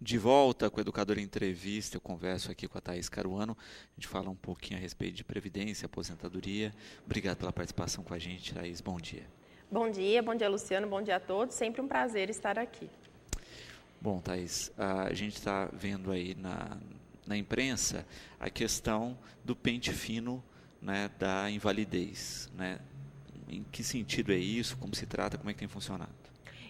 De volta com o Educador em Entrevista, eu converso aqui com a Thaís Caruano, a gente fala um pouquinho a respeito de previdência, aposentadoria. Obrigado pela participação com a gente, Thaís, bom dia. Bom dia Luciano, bom dia a todos, sempre um prazer estar aqui. Bom, Thaís, a gente está vendo aí na imprensa a questão do pente fino, né, da invalidez, né? Em que sentido é isso, como se trata, como é que tem funcionado?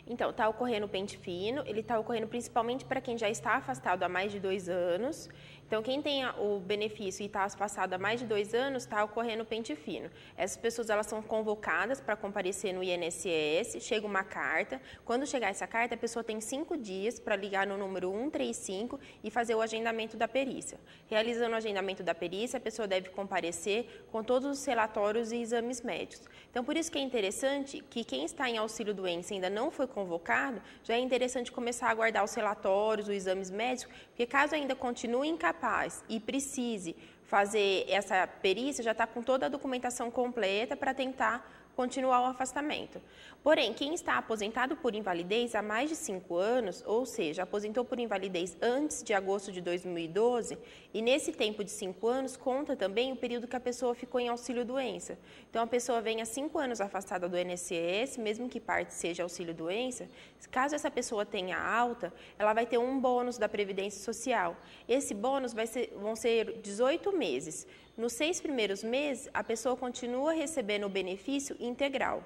Então, está ocorrendo o pente fino, ele está ocorrendo principalmente para quem já está afastado há mais de 2 anos. Então, quem tem o benefício e está afastado há mais de 2 anos, está ocorrendo o pente fino. Essas pessoas elas são convocadas para comparecer no INSS, chega uma carta. Quando chegar essa carta, a pessoa tem 5 dias para ligar no número 135 e fazer o agendamento da perícia. Realizando o agendamento da perícia, a pessoa deve comparecer com todos os relatórios e exames médicos. Então, por isso que é interessante que quem está em auxílio-doença e ainda não foi convocado, já é interessante começar a aguardar os relatórios, os exames médicos, porque caso ainda continue incapaz e precise fazer essa perícia, já está com toda a documentação completa para tentar continuar o afastamento. Porém, quem está aposentado por invalidez há mais de 5 anos, ou seja, aposentou por invalidez antes de agosto de 2012, e nesse tempo de 5 anos conta também o período que a pessoa ficou em auxílio-doença. Então, a pessoa vem há 5 anos afastada do INSS, mesmo que parte seja auxílio-doença, caso essa pessoa tenha alta, ela vai ter um bônus da Previdência Social. Esse bônus vão ser 18 meses. Nos 6 primeiros meses, a pessoa continua recebendo o benefício integral.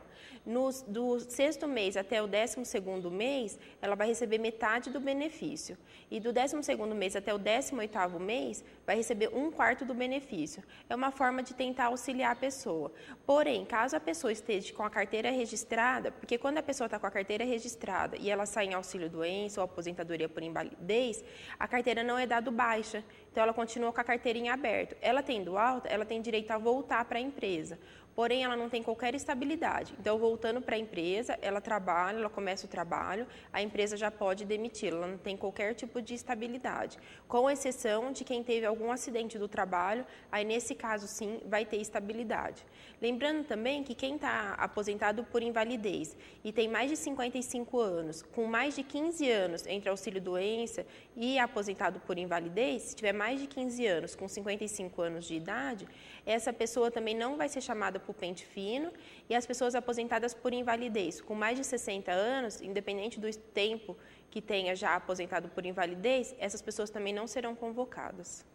Do 6º mês até o 12º mês, ela vai receber metade do benefício. E do 12º mês até o 18º mês, vai receber 1/4 do benefício. É uma forma de tentar auxiliar a pessoa. Porém, caso a pessoa esteja com a carteira registrada, porque quando a pessoa está com a carteira registrada e ela sai em auxílio-doença ou aposentadoria por invalidez, a carteira não é dado baixa. Então, ela continua com a carteira em aberto. Ela tendo alta, ela tem direito a voltar para a empresa. Porém, ela não tem qualquer estabilidade. Então, voltando para a empresa, ela trabalha, ela começa o trabalho, a empresa já pode demiti-la, ela não tem qualquer tipo de estabilidade. Com exceção de quem teve algum acidente do trabalho, aí nesse caso sim, vai ter estabilidade. Lembrando também que quem está aposentado por invalidez e tem mais de 55 anos, com mais de 15 anos entre auxílio-doença e aposentado por invalidez, se tiver mais de 15 anos, com 55 anos de idade, essa pessoa também não vai ser chamada por pente fino, e as pessoas aposentadas por invalidez com mais de 60 anos, independente do tempo que tenha já aposentado por invalidez, essas pessoas também não serão convocadas.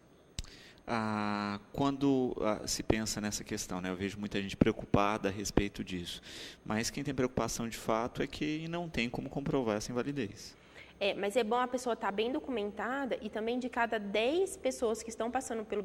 Quando se pensa nessa questão, né, eu vejo muita gente preocupada a respeito disso, mas quem tem preocupação de fato é que não tem como comprovar essa invalidez. Mas é bom a pessoa estar bem documentada e também de cada 10 pessoas que estão passando pelo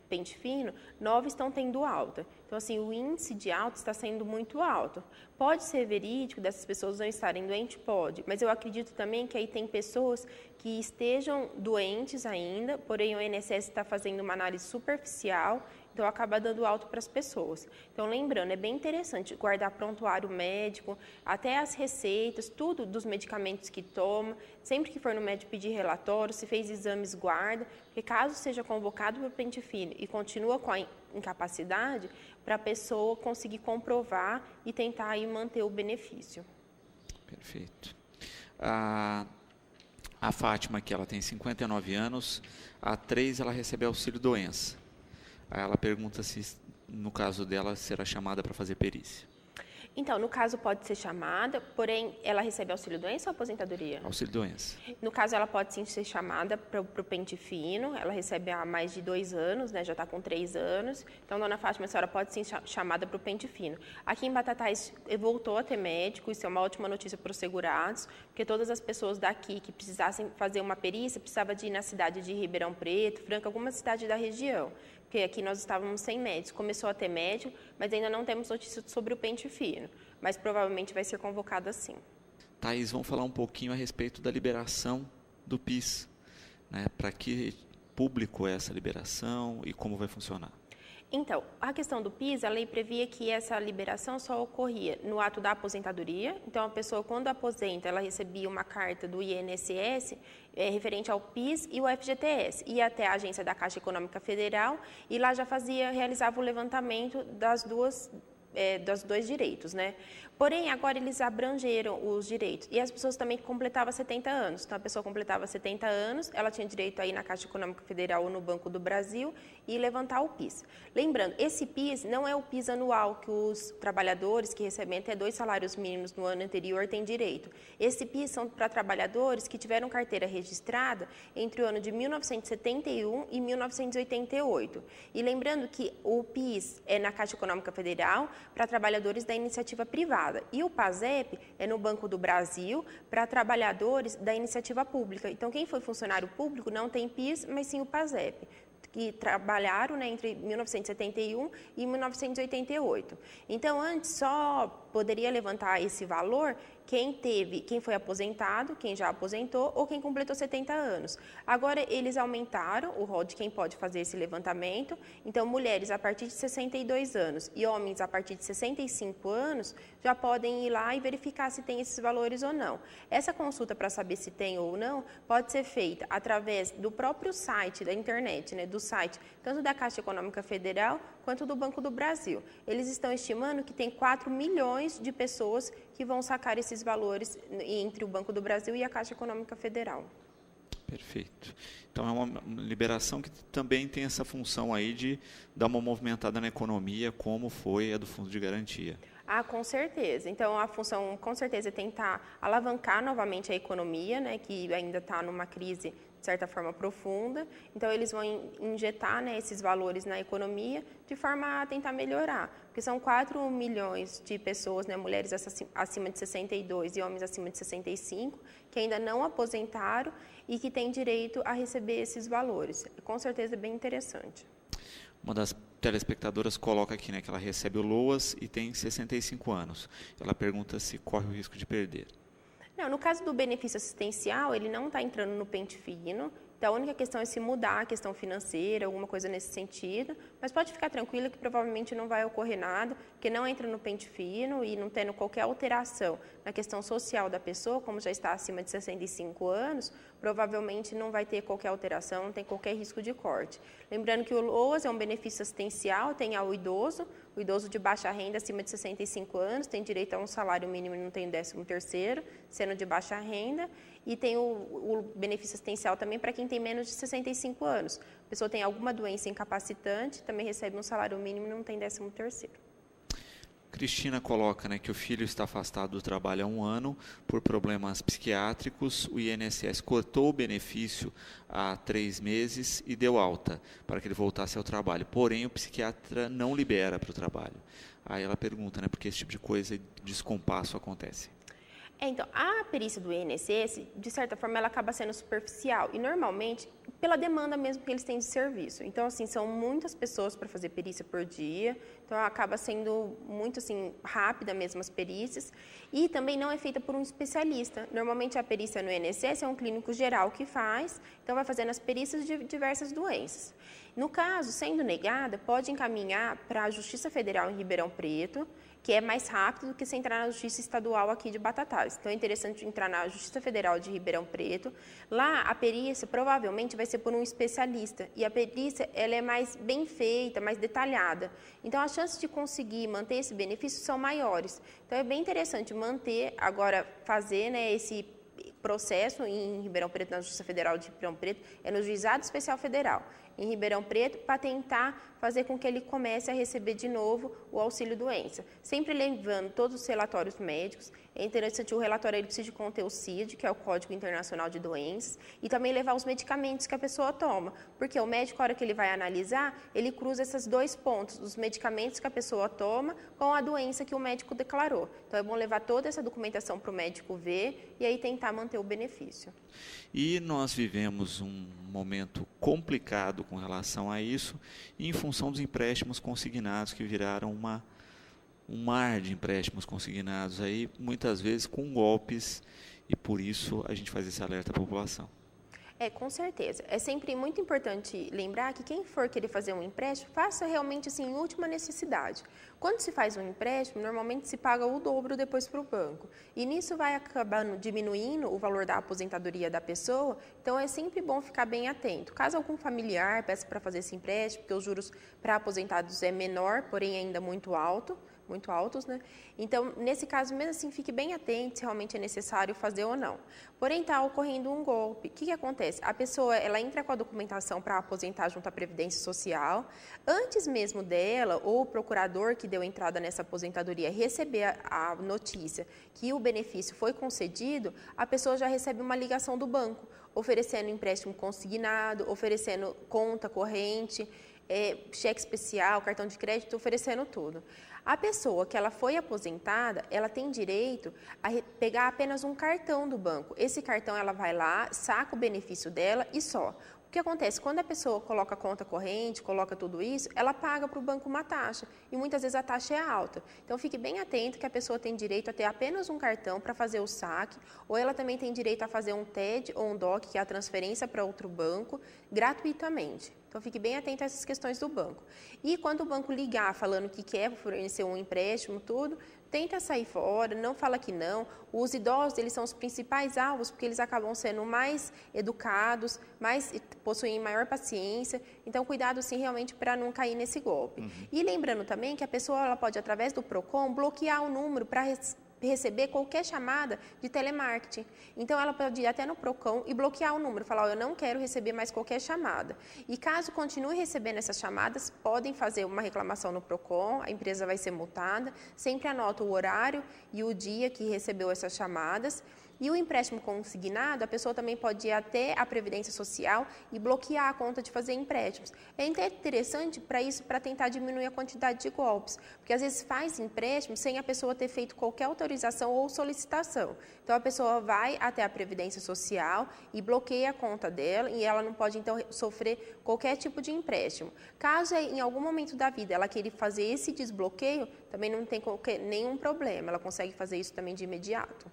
pente fino, 9 estão tendo alta. Então, assim, o índice de alta está sendo muito alto. Pode ser verídico dessas pessoas não estarem doentes? Pode, mas eu acredito também que aí tem pessoas que estejam doentes ainda, porém o INSS está fazendo uma análise superficial, então acaba dando alta para as pessoas. Então, lembrando, é bem interessante guardar prontuário médico, até as receitas, tudo dos medicamentos que toma. Sempre que for no médico pedir relatório, se fez exames, guarda, porque caso seja convocado para o pente fino e continua com a incapacidade, para a pessoa conseguir comprovar e tentar aí manter o benefício. Perfeito. A Fátima, que ela tem 59 anos, há 3 ela recebe auxílio-doença. Aí ela pergunta se, no caso dela, será chamada para fazer perícia. Então, no caso, pode ser chamada, porém, ela recebe auxílio-doença ou aposentadoria? Auxílio-doença. No caso, ela pode sim ser chamada para o pente fino, ela recebe há mais de 2 anos, né, já está com 3 anos. Então, dona Fátima, a senhora pode ser chamada para o pente fino. Aqui em Batatais voltou a ter médico, isso é uma ótima notícia para os segurados, porque todas as pessoas daqui que precisassem fazer uma perícia, precisavam de ir na cidade de Ribeirão Preto, Franca, alguma cidade da região. Porque aqui nós estávamos sem médicos, começou a ter médico, mas ainda não temos notícia sobre o pente fino, mas provavelmente vai ser convocado assim. Thaís, vamos falar um pouquinho a respeito da liberação do PIS, né? Para que público é essa liberação e como vai funcionar? Então, a questão do PIS, a lei previa que essa liberação só ocorria no ato da aposentadoria. Então, a pessoa, quando aposenta, ela recebia uma carta do INSS referente ao PIS e o FGTS. Ia até a agência da Caixa Econômica Federal e lá já realizava o levantamento dos dois direitos, né? Porém, agora eles abrangeram os direitos. E as pessoas também que completavam 70 anos. Então, a pessoa completava 70 anos, ela tinha direito a ir na Caixa Econômica Federal ou no Banco do Brasil e levantar o PIS. Lembrando, esse PIS não é o PIS anual que os trabalhadores que recebem até 2 salários mínimos no ano anterior têm direito. Esse PIS são para trabalhadores que tiveram carteira registrada entre o ano de 1971 e 1988. E lembrando que o PIS é na Caixa Econômica Federal para trabalhadores da iniciativa privada. E o PASEP é no Banco do Brasil para trabalhadores da iniciativa pública. Então, quem foi funcionário público não tem PIS, mas sim o PASEP, que trabalharam, né, entre 1971 e 1988. Então, antes só poderia levantar esse valor quem foi aposentado, quem já aposentou ou quem completou 70 anos. Agora, eles aumentaram o rol de quem pode fazer esse levantamento. Então, mulheres a partir de 62 anos e homens a partir de 65 anos já podem ir lá e verificar se tem esses valores ou não. Essa consulta para saber se tem ou não pode ser feita através do próprio site da internet, né, do site tanto da Caixa Econômica Federal quanto do Banco do Brasil. Eles estão estimando que tem 4 milhões de pessoas que vão sacar esses valores entre o Banco do Brasil e a Caixa Econômica Federal. Perfeito. Então, é uma liberação que também tem essa função aí de dar uma movimentada na economia, como foi a do Fundo de Garantia. Ah, com certeza. Então, a função, com certeza, é tentar alavancar novamente a economia, né, que ainda está numa crise, de certa forma, profunda. Então, eles vão injetar, né, esses valores na economia de forma a tentar melhorar. Porque são 4 milhões de pessoas, né, mulheres acima de 62 e homens acima de 65, que ainda não aposentaram e que têm direito a receber esses valores. Com certeza, é bem interessante. Uma das telespectadoras coloca aqui, né, que ela recebe o LOAS e tem 65 anos. Ela pergunta se corre o risco de perder. Não, no caso do benefício assistencial, ele não está entrando no pente fino. Então, a única questão é se mudar a questão financeira, alguma coisa nesse sentido. Mas pode ficar tranquila que provavelmente não vai ocorrer nada, porque não entra no pente fino e não tendo qualquer alteração na questão social da pessoa, como já está acima de 65 anos, provavelmente não vai ter qualquer alteração, não tem qualquer risco de corte. Lembrando que o LOAS é um benefício assistencial, tem ao idoso, o idoso de baixa renda acima de 65 anos tem direito a um salário mínimo e não tem 13º, sendo de baixa renda, e tem o benefício assistencial também para quem tem menos de 65 anos. A pessoa tem alguma doença incapacitante, também recebe um salário mínimo e não tem 13º. Cristina coloca, né, que o filho está afastado do trabalho há 1 ano por problemas psiquiátricos. O INSS cortou o benefício há 3 meses e deu alta para que ele voltasse ao trabalho. Porém, o psiquiatra não libera para o trabalho. Aí ela pergunta, né, por que esse tipo de coisa, descompasso acontece. Então, a perícia do INSS, de certa forma, ela acaba sendo superficial e, normalmente, pela demanda mesmo que eles têm de serviço. Então, assim, são muitas pessoas para fazer perícia por dia, então acaba sendo muito, assim, rápida mesmo as perícias e também não é feita por um especialista. Normalmente, a perícia no INSS é um clínico geral que faz, então vai fazendo as perícias de diversas doenças. No caso, sendo negada, pode encaminhar para a Justiça Federal em Ribeirão Preto, que é mais rápido do que se entrar na Justiça Estadual aqui de Batatais. Então, é interessante entrar na Justiça Federal de Ribeirão Preto. Lá, a perícia provavelmente vai ser por um especialista. E a perícia ela é mais bem feita, mais detalhada. Então, as chances de conseguir manter esse benefício são maiores. Então, é bem interessante manter, agora, fazer, né, esse processo em Ribeirão Preto, na Justiça Federal de Ribeirão Preto, é no Juizado Especial Federal, em Ribeirão Preto, para tentar fazer com que ele comece a receber de novo o auxílio-doença. Sempre levando todos os relatórios médicos. É interessante, o relatório ele precisa conter o CID, que é o Código Internacional de Doenças, e também levar os medicamentos que a pessoa toma, porque o médico, a hora que ele vai analisar, ele cruza esses 2 pontos, os medicamentos que a pessoa toma com a doença que o médico declarou. Então, é bom levar toda essa documentação para o médico ver e aí tentar manter o benefício. E nós vivemos um momento complicado com relação a isso, em função dos empréstimos consignados, que viraram um mar de empréstimos consignados aí, muitas vezes com golpes, e por isso a gente faz esse alerta à população. Com certeza. É sempre muito importante lembrar que quem for querer fazer um empréstimo, faça realmente assim, em última necessidade. Quando se faz um empréstimo, normalmente se paga o dobro depois para o banco. E nisso vai acabando diminuindo o valor da aposentadoria da pessoa, então é sempre bom ficar bem atento. Caso algum familiar peça para fazer esse empréstimo, porque os juros para aposentados é menor, porém ainda muito alto, muito altos, né? Então, nesse caso, mesmo assim, fique bem atento se realmente é necessário fazer ou não. Porém, está ocorrendo um golpe. O que acontece? A pessoa, ela entra com a documentação para aposentar junto à Previdência Social. Antes mesmo dela, ou o procurador que deu entrada nessa aposentadoria receber a notícia que o benefício foi concedido, a pessoa já recebe uma ligação do banco, oferecendo empréstimo consignado, oferecendo conta corrente, cheque especial, cartão de crédito, oferecendo tudo. A pessoa que ela foi aposentada, ela tem direito a pegar apenas um cartão do banco. Esse cartão ela vai lá, saca o benefício dela e só. O que acontece? Quando a pessoa coloca conta corrente, coloca tudo isso, ela paga para o banco uma taxa. E muitas vezes a taxa é alta. Então, fique bem atento que a pessoa tem direito a ter apenas um cartão para fazer o saque, ou ela também tem direito a fazer um TED ou um DOC, que é a transferência para outro banco, gratuitamente. Então, fique bem atento a essas questões do banco. E quando o banco ligar falando que quer fornecer um empréstimo, tudo, tenta sair fora, não fala que não. Os idosos, eles são os principais alvos, porque eles acabam sendo mais educados, possuem maior paciência. Então, cuidado, sim, realmente, para não cair nesse golpe. E lembrando também que a pessoa ela pode, através do PROCON, bloquear o número para receber qualquer chamada de telemarketing. Então, ela pode ir até no PROCON e bloquear o número, falar, eu não quero receber mais qualquer chamada. E caso continue recebendo essas chamadas, podem fazer uma reclamação no PROCON, a empresa vai ser multada, sempre anota o horário e o dia que recebeu essas chamadas. E o empréstimo consignado, a pessoa também pode ir até a Previdência Social e bloquear a conta de fazer empréstimos. É interessante para isso, para tentar diminuir a quantidade de golpes, porque às vezes faz empréstimo sem a pessoa ter feito qualquer autorização ou solicitação. Então, a pessoa vai até a Previdência Social e bloqueia a conta dela e ela não pode, então, sofrer qualquer tipo de empréstimo. Caso em algum momento da vida ela queira fazer esse desbloqueio, também não tem nenhum problema, ela consegue fazer isso também de imediato.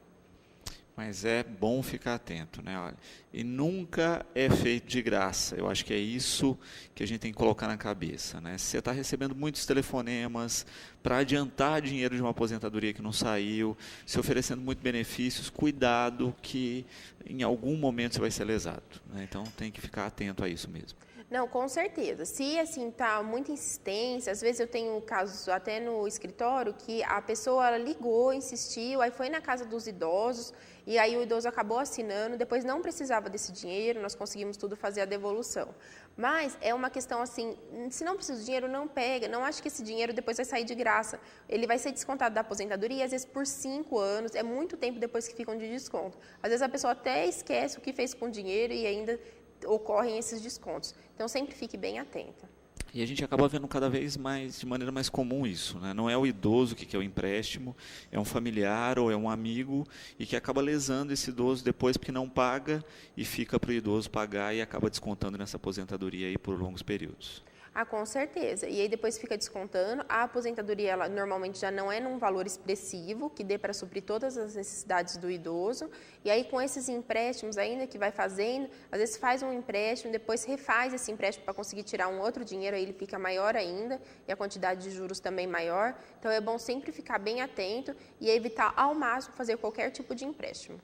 Mas é bom ficar atento, né? Olha, e nunca é feito de graça. Eu acho que é isso que a gente tem que colocar na cabeça, né? Se você está recebendo muitos telefonemas para adiantar dinheiro de uma aposentadoria que não saiu, se oferecendo muitos benefícios, cuidado que em algum momento você vai ser lesado, né? Então tem que ficar atento a isso mesmo. Não, com certeza. Se, assim, tá muita insistência, às vezes eu tenho casos até no escritório que a pessoa ela ligou, insistiu, aí foi na casa dos idosos, e aí o idoso acabou assinando, depois não precisava desse dinheiro, nós conseguimos tudo fazer a devolução. Mas é uma questão assim, se não precisa de dinheiro, não pega, não acha que esse dinheiro depois vai sair de graça. Ele vai ser descontado da aposentadoria, às vezes por 5 anos, é muito tempo depois que ficam de desconto. Às vezes a pessoa até esquece o que fez com o dinheiro e ainda ocorrem esses descontos. Então, sempre fique bem atenta. E a gente acaba vendo cada vez mais, de maneira mais comum isso, né? Não é o idoso que quer o empréstimo, é um familiar ou é um amigo e que acaba lesando esse idoso depois porque não paga e fica para o idoso pagar e acaba descontando nessa aposentadoria aí por longos períodos. Ah, com certeza. E aí depois fica descontando. A aposentadoria, ela normalmente já não é num valor expressivo, que dê para suprir todas as necessidades do idoso. E aí com esses empréstimos ainda que vai fazendo, às vezes faz um empréstimo, depois refaz esse empréstimo para conseguir tirar um outro dinheiro, aí ele fica maior ainda, e a quantidade de juros também maior. Então é bom sempre ficar bem atento e evitar ao máximo fazer qualquer tipo de empréstimo.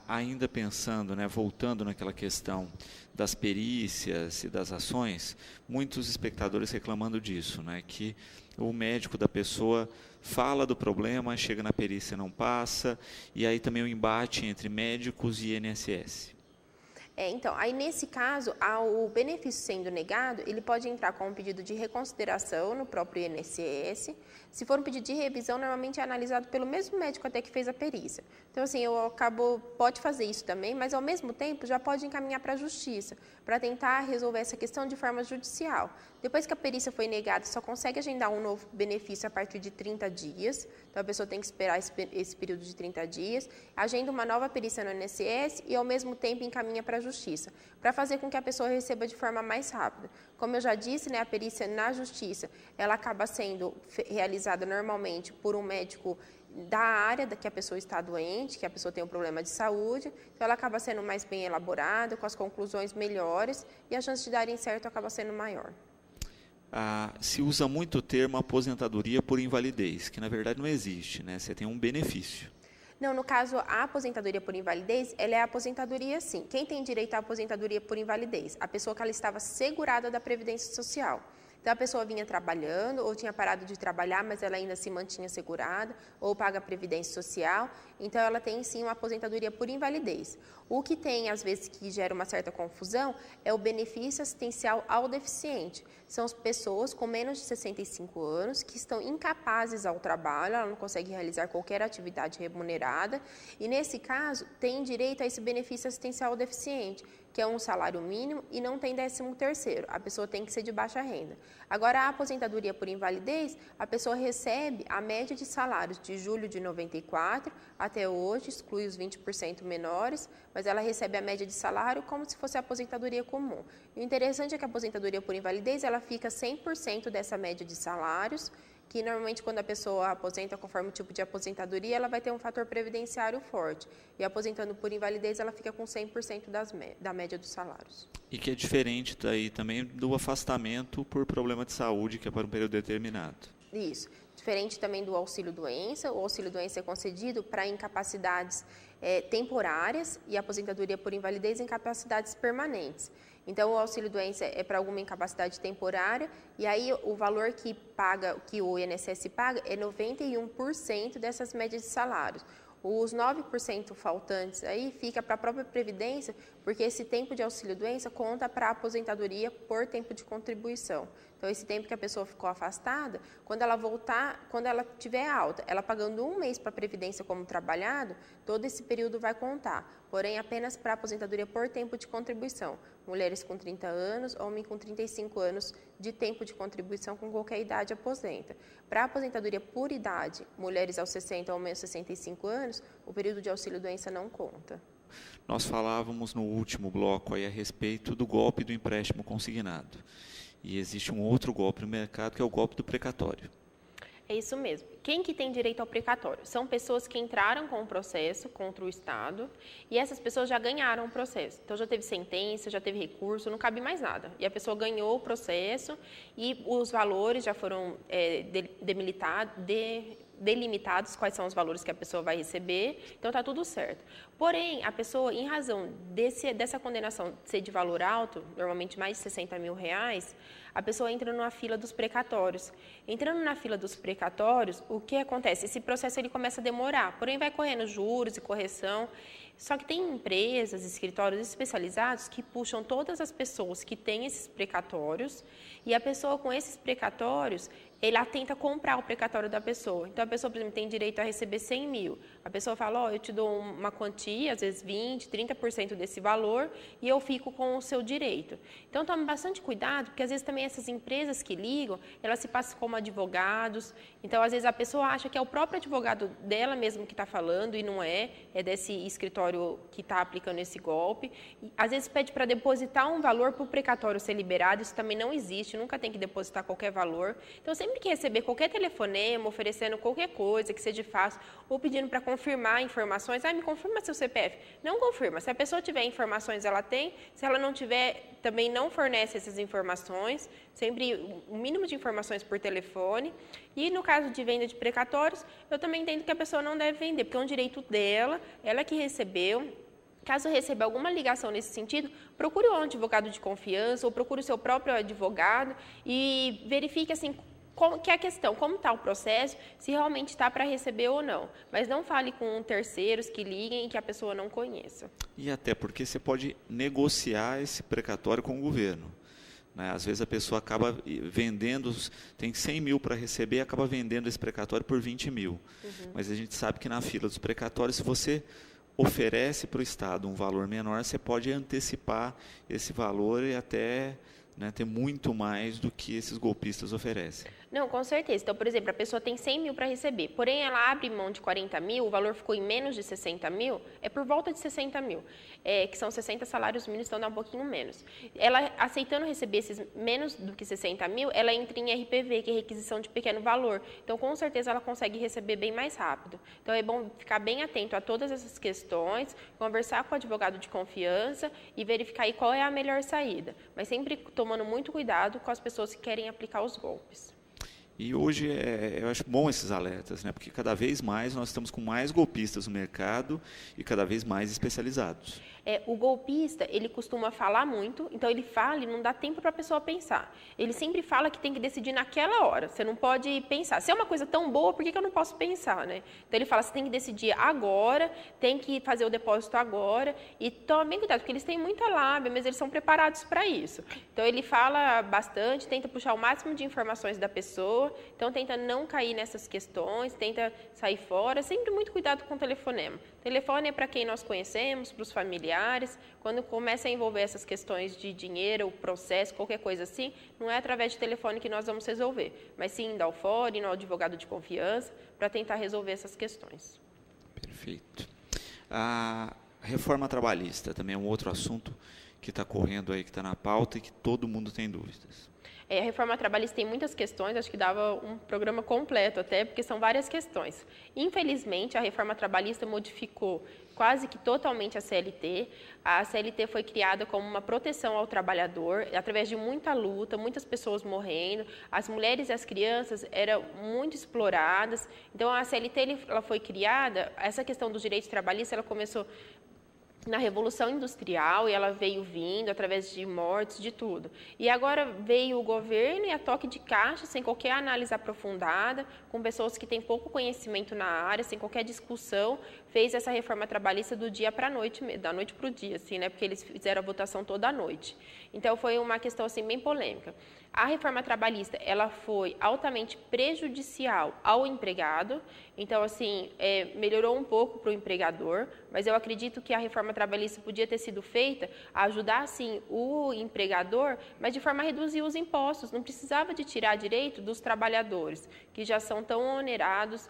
Ainda pensando, né, voltando naquela questão das perícias e das ações, muitos espectadores reclamando disso, né, que o médico da pessoa fala do problema, chega na perícia e não passa, e aí também o embate entre médicos e INSS. Então, aí nesse caso, o benefício sendo negado, ele pode entrar com um pedido de reconsideração no próprio INSS. Se for um pedido de revisão, normalmente é analisado pelo mesmo médico até que fez a perícia. Então, assim, pode fazer isso também, mas ao mesmo tempo já pode encaminhar para a justiça, para tentar resolver essa questão de forma judicial. Depois que a perícia foi negada, só consegue agendar um novo benefício a partir de 30 dias. Então, a pessoa tem que esperar esse período de 30 dias, agenda uma nova perícia no INSS e, ao mesmo tempo, encaminha para a justiça, para fazer com que a pessoa receba de forma mais rápida. Como eu já disse, né, a perícia na justiça, ela acaba sendo realizada normalmente por um médico da área que a pessoa está doente, que a pessoa tem um problema de saúde, então ela acaba sendo mais bem elaborada, com as conclusões melhores, e a chance de darem certo acaba sendo maior. Se usa muito o termo aposentadoria por invalidez, que na verdade não existe, né? Você tem um benefício. Não, no caso, a aposentadoria por invalidez, ela é a aposentadoria sim. Quem tem direito à aposentadoria por invalidez? A pessoa que ela estava segurada da Previdência Social. Então, a pessoa vinha trabalhando, ou tinha parado de trabalhar, mas ela ainda se mantinha segurada, ou paga Previdência Social. Então, ela tem, sim, uma aposentadoria por invalidez. O que tem, às vezes, que gera uma certa confusão é o benefício assistencial ao deficiente. São as pessoas com menos de 65 anos que estão incapazes ao trabalho, ela não consegue realizar qualquer atividade remunerada, e, nesse caso, tem direito a esse benefício assistencial ao deficiente, que é um salário mínimo e não tem 13º. A pessoa tem que ser de baixa renda. Agora, a aposentadoria por invalidez, a pessoa recebe a média de salários de julho de 94 até hoje, exclui os 20% menores, mas ela recebe a média de salário como se fosse a aposentadoria comum. E o interessante é que a aposentadoria por invalidez, ela fica 100% dessa média de salários, que normalmente quando a pessoa aposenta conforme o tipo de aposentadoria, ela vai ter um fator previdenciário forte. E aposentando por invalidez, ela fica com 100% da média dos salários. E que é diferente daí também do afastamento por problema de saúde, que é para um período determinado. Isso. Diferente também do auxílio-doença. O auxílio-doença é concedido para incapacidades temporárias e a aposentadoria por invalidez em incapacidades permanentes. Então, o auxílio-doença é para alguma incapacidade temporária e aí o valor que o INSS paga é 91% dessas médias de salários. Os 9% faltantes aí fica para a própria Previdência, porque esse tempo de auxílio-doença conta para a aposentadoria por tempo de contribuição. Então, esse tempo que a pessoa ficou afastada, quando ela voltar, quando ela tiver alta, ela pagando um mês para a Previdência como trabalhado, todo esse período vai contar. Porém, apenas para a aposentadoria por tempo de contribuição. Mulheres com 30 anos, homem com 35 anos de tempo de contribuição com qualquer idade aposenta. Para a aposentadoria por idade, mulheres aos 60 ou menos 65 anos, o período de auxílio-doença não conta. Nós falávamos no último bloco aí a respeito do golpe do empréstimo consignado. E existe um outro golpe no mercado, que é o golpe do precatório. É isso mesmo. Quem que tem direito ao precatório? São pessoas que entraram com o processo contra o Estado e essas pessoas já ganharam o processo. Então, já teve sentença, já teve recurso, não cabe mais nada. E a pessoa ganhou o processo e os valores já foram delimitados, quais são os valores que a pessoa vai receber. Então, está tudo certo. Porém, a pessoa, em razão dessa condenação ser de valor alto, normalmente mais de 60 mil reais, a pessoa entra numa fila dos precatórios. Entrando na fila dos precatórios, o que acontece? Esse processo ele começa a demorar, porém vai correndo juros e correção. Só que tem empresas, escritórios especializados que puxam todas as pessoas que têm esses precatórios e a pessoa com esses precatórios, ela tenta comprar o precatório da pessoa. Então, a pessoa, por exemplo, tem direito a receber 100 mil. A pessoa fala, eu te dou uma quantia, às vezes 20%, 30% desse valor, e eu fico com o seu direito. Então, tome bastante cuidado, porque às vezes também essas empresas que ligam, elas se passam como advogados. Então, às vezes a pessoa acha que é o próprio advogado dela mesmo que está falando, e não é desse escritório que está aplicando esse golpe. E, às vezes pede para depositar um valor para o precatório ser liberado, isso também não existe, nunca tem que depositar qualquer valor. Então, sempre que receber qualquer telefonema, oferecendo qualquer coisa que seja fácil, ou pedindo para confirmar informações, me confirma seu CPF. Não confirma. Se a pessoa tiver informações, ela tem. Se ela não tiver, também não fornece essas informações. Sempre o mínimo de informações por telefone. E no caso de venda de precatórios, eu também entendo que a pessoa não deve vender, porque é um direito dela, ela que recebeu. Caso receba alguma ligação nesse sentido, procure um advogado de confiança ou procure o seu próprio advogado e verifique assim, que é a questão, como está o processo, se realmente está para receber ou não. Mas não fale com terceiros que liguem e que a pessoa não conheça. E até porque você pode negociar esse precatório com o governo. Né? Às vezes a pessoa acaba vendendo, tem 100 mil para receber e acaba vendendo esse precatório por 20 mil. Uhum. Mas a gente sabe que na fila dos precatórios, se você oferece para o Estado um valor menor, você pode antecipar esse valor e até ter muito mais do que esses golpistas oferecem. Não, com certeza. Então, por exemplo, a pessoa tem 100 mil para receber, porém ela abre mão de 40 mil, o valor ficou em menos de 60 mil, é por volta de 60 mil, que são 60 salários mínimos, então dá um pouquinho menos. Ela, aceitando receber esses menos do que 60 mil, ela entra em RPV, que é requisição de pequeno valor. Então, com certeza, ela consegue receber bem mais rápido. Então, é bom ficar bem atento a todas essas questões, conversar com o advogado de confiança e verificar aí qual é a melhor saída. Mas sempre tomando muito cuidado com as pessoas que querem aplicar os golpes. E hoje eu acho bom esses alertas, né? Porque cada vez mais nós estamos com mais golpistas no mercado e cada vez mais especializados. O golpista, ele costuma falar muito, então ele fala e não dá tempo para a pessoa pensar. Ele sempre fala que tem que decidir naquela hora, você não pode pensar. Se é uma coisa tão boa, por que eu não posso pensar, né? Então ele fala, você tem que decidir agora, tem que fazer o depósito agora, e tome cuidado, porque eles têm muita lábia, mas eles são preparados para isso. Então ele fala bastante, tenta puxar o máximo de informações da pessoa, então tenta não cair nessas questões, tenta sair fora, sempre muito cuidado com o telefonema. O telefone é para quem nós conhecemos, para os familiares. Quando começa a envolver essas questões de dinheiro, o processo, qualquer coisa assim, não é através de telefone que nós vamos resolver, mas sim indo ao fórum, indo ao advogado de confiança, para tentar resolver essas questões. Perfeito. A reforma trabalhista também é um outro assunto que está correndo aí, que está na pauta e que todo mundo tem dúvidas. A reforma trabalhista tem muitas questões, acho que dava um programa completo até, porque são várias questões. Infelizmente, a reforma trabalhista modificou quase que totalmente a CLT. A CLT foi criada como uma proteção ao trabalhador, através de muita luta, muitas pessoas morrendo, as mulheres e as crianças eram muito exploradas. Então, a CLT ela foi criada, essa questão dos direitos trabalhistas, ela começou na Revolução Industrial, e ela veio vindo através de mortes, de tudo. E agora veio o governo e a toque de caixa, sem qualquer análise aprofundada, com pessoas que têm pouco conhecimento na área, sem qualquer discussão, fez essa reforma trabalhista do dia para a noite, da noite para o dia, assim, né? Porque eles fizeram a votação toda a noite. Então, foi uma questão assim, bem polêmica. A reforma trabalhista, ela foi altamente prejudicial ao empregado, então, assim, melhorou um pouco para o empregador, mas eu acredito que a reforma trabalhista podia ter sido feita a ajudar, sim, o empregador, mas de forma a reduzir os impostos, não precisava de tirar direito dos trabalhadores, que já são tão onerados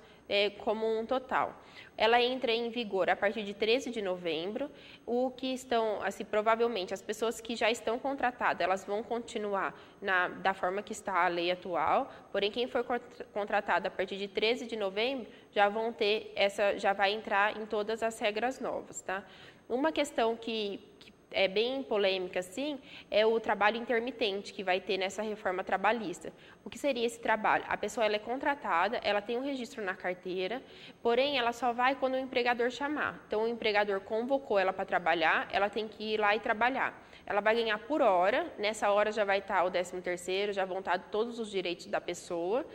como um total. Ela entra em vigor a partir de 13 de novembro, o que estão, assim, provavelmente, as pessoas que já estão contratadas, elas vão continuar da forma que está a lei atual, porém, quem for contratado a partir de 13 de novembro, já vai entrar em todas as regras novas, tá? Uma questão que é bem polêmica, sim, é o trabalho intermitente que vai ter nessa reforma trabalhista. O que seria esse trabalho? A pessoa ela é contratada, ela tem um registro na carteira, porém, ela só vai quando o empregador chamar. Então, o empregador convocou ela para trabalhar, ela tem que ir lá e trabalhar. Ela vai ganhar por hora, nessa hora já vai estar o 13º, já vão estar todos os direitos da pessoa,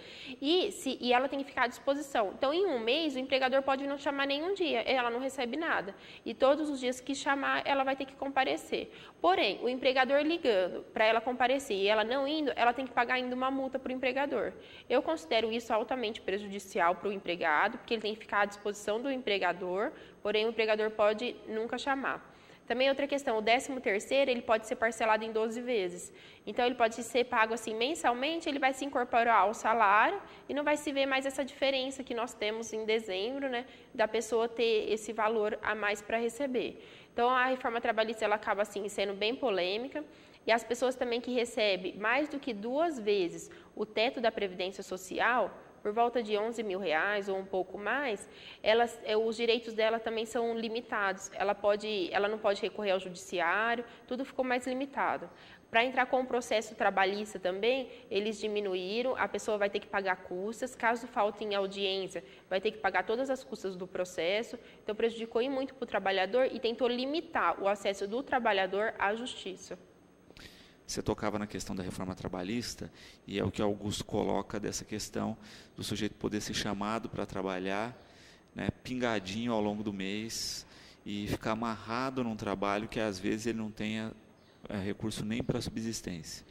e ela tem que ficar à disposição. Então, em um mês, o empregador pode não chamar nenhum dia, ela não recebe nada. E todos os dias que chamar, ela vai ter que comparecer. Porém, o empregador ligando para ela comparecer e ela não indo, ela tem que pagar ainda uma multa para o empregador. Eu considero isso altamente prejudicial para o empregado, porque ele tem que ficar à disposição do empregador, porém o empregador pode nunca chamar. Também outra questão, o 13º, ele pode ser parcelado em 12 vezes. Então, ele pode ser pago assim mensalmente, ele vai se incorporar ao salário e não vai se ver mais essa diferença que nós temos em dezembro, né, da pessoa ter esse valor a mais para receber. Então, a reforma trabalhista ela acaba assim, sendo bem polêmica. E as pessoas também que recebem mais do que 2 vezes o teto da Previdência Social, por volta de R$11 mil ou um pouco mais, os direitos dela também são limitados. Ela não pode recorrer ao judiciário, tudo ficou mais limitado. Para entrar com o processo trabalhista também, eles diminuíram, a pessoa vai ter que pagar custas, caso falte em audiência, vai ter que pagar todas as custas do processo, então prejudicou muito para o trabalhador e tentou limitar o acesso do trabalhador à justiça. Você tocava na questão da reforma trabalhista, e é o que Augusto coloca dessa questão do sujeito poder ser chamado para trabalhar, né, pingadinho ao longo do mês, e ficar amarrado num trabalho que às vezes ele não tenha recurso nem para subsistência.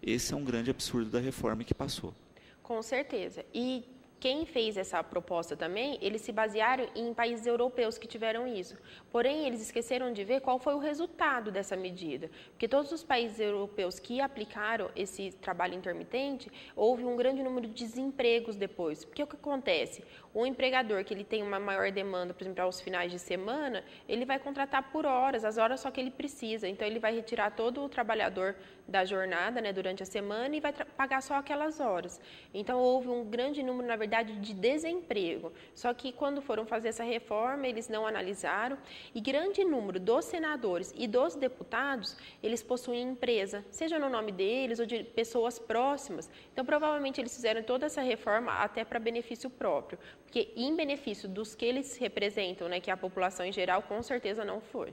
Esse é um grande absurdo da reforma que passou. Com certeza. E quem fez essa proposta também, eles se basearam em países europeus que tiveram isso. Porém, eles esqueceram de ver qual foi o resultado dessa medida. Porque todos os países europeus que aplicaram esse trabalho intermitente, houve um grande número de desempregos depois. Porque o que acontece? O empregador que ele tem uma maior demanda, por exemplo, aos finais de semana, ele vai contratar por horas, as horas só que ele precisa. Então, ele vai retirar todo o trabalhador da jornada, né, durante a semana e vai pagar só aquelas horas. Então, houve um grande número, na verdade, de desemprego. Só que quando foram fazer essa reforma, eles não analisaram e grande número dos senadores e dos deputados, eles possuem empresa, seja no nome deles ou de pessoas próximas. Então, provavelmente, eles fizeram toda essa reforma até para benefício próprio, porque em benefício dos que eles representam, né, que é a população em geral, com certeza não foi.